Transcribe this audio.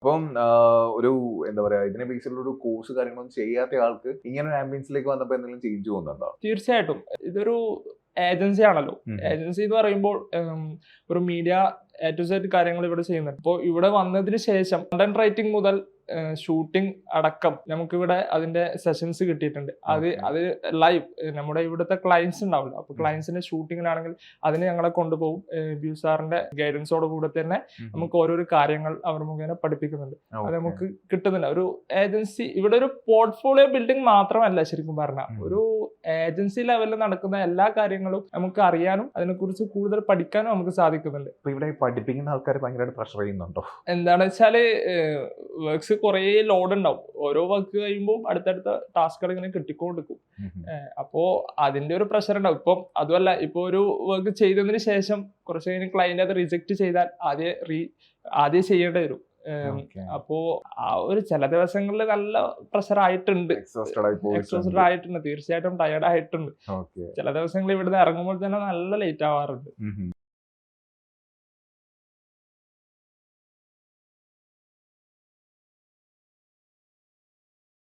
അപ്പം ഒരു എന്താ പറയാ ഇതിനെ ബേസിലുള്ള ഒരു കോഴ്സ് കാര്യങ്ങളൊന്നും ചെയ്യാത്ത ആൾക്ക് ഇങ്ങനെ ഒരു ആംബിയൻസിലേക്ക് വന്നപ്പോൾ എന്തെങ്കിലും ചേഞ്ച് തോന്നുന്നുണ്ടോ? തീർച്ചയായിട്ടും ഇതൊരു ഏജൻസി ആണല്ലോ. ഏജൻസി എന്ന് പറയുമ്പോൾ ഒരു മീഡിയ എ ടു സെഡ് കാര്യങ്ങൾ ഇവിടെ ചെയ്യുന്നുണ്ട്. അപ്പോൾ ഇവിടെ വന്നതിന് ശേഷം കണ്ടന്റ് റൈറ്റിംഗ് മുതൽ ഷൂട്ടിംഗ് അടക്കം നമുക്കിവിടെ അതിന്റെ സെഷൻസ് കിട്ടിയിട്ടുണ്ട്. അത് ലൈവ് നമ്മുടെ ഇവിടുത്തെ ക്ലയൻസ് ഉണ്ടാവില്ല. അപ്പോൾ ക്ലയൻസിന്റെ ഷൂട്ടിങ്ങിനാണെങ്കിൽ അതിന് ഞങ്ങളെ കൊണ്ടുപോകും. ബിയു സാറിന്റെ ഗൈഡൻസോട് കൂടെ തന്നെ നമുക്ക് ഓരോരോ കാര്യങ്ങൾ അവർ മുഖേന പഠിപ്പിക്കുന്നുണ്ട്. അത് നമുക്ക് കിട്ടുന്നില്ല. ഒരു ഏജൻസി ഇവിടെ ഒരു പോർട്ട്ഫോളിയോ ബിൽഡിംഗ് മാത്രമല്ല, ശരിക്കും പറഞ്ഞാൽ ഒരു ഏജൻസി ലെവലിൽ നടക്കുന്ന എല്ലാ കാര്യങ്ങളും നമുക്ക് അറിയാനും അതിനെക്കുറിച്ച് കൂടുതൽ പഠിക്കാനും നമുക്ക് സാധിക്കുന്നുണ്ട്. ഇവിടെ പഠിപ്പിക്കുന്ന ആൾക്കാർ ഭയങ്കരമായിട്ട് പ്രഷർ ചെയ്യുന്നുണ്ടോ? എന്താണെന്ന് വെച്ചാല് വർക്ക്സ് കുറേ ലോഡ് ഉണ്ടാവും. ഓരോ വർക്ക് കഴിയുമ്പോൾ അടുത്തടുത്ത ടാസ്കുകൾ ഇങ്ങനെ കിട്ടിക്കൊണ്ടിരിക്കും. അപ്പോ അതിന്റെ ഒരു പ്രഷർ ഉണ്ടാവും. ഇപ്പം അതുമല്ല, ഇപ്പൊ ഒരു വർക്ക് ചെയ്തതിന് ശേഷം കുറച്ച് കഴിഞ്ഞ് ക്ലയന്റ് അത് റിജക്ട് ചെയ്താൽ ആദ്യം ചെയ്യേണ്ടി വരും. അപ്പോ ആ ഒരു ചില ദിവസങ്ങളിൽ നല്ല പ്രഷർ ആയിട്ടുണ്ട്, എക്സോസ്റ്റഡ് ആയിട്ടുണ്ട്, തീർച്ചയായിട്ടും ടയർഡ് ആയിട്ടുണ്ട്. ചില ദിവസങ്ങളിൽ ഇവിടുന്ന് ഇറങ്ങുമ്പോൾ തന്നെ നല്ല ലേറ്റ് ആവാറുണ്ട്.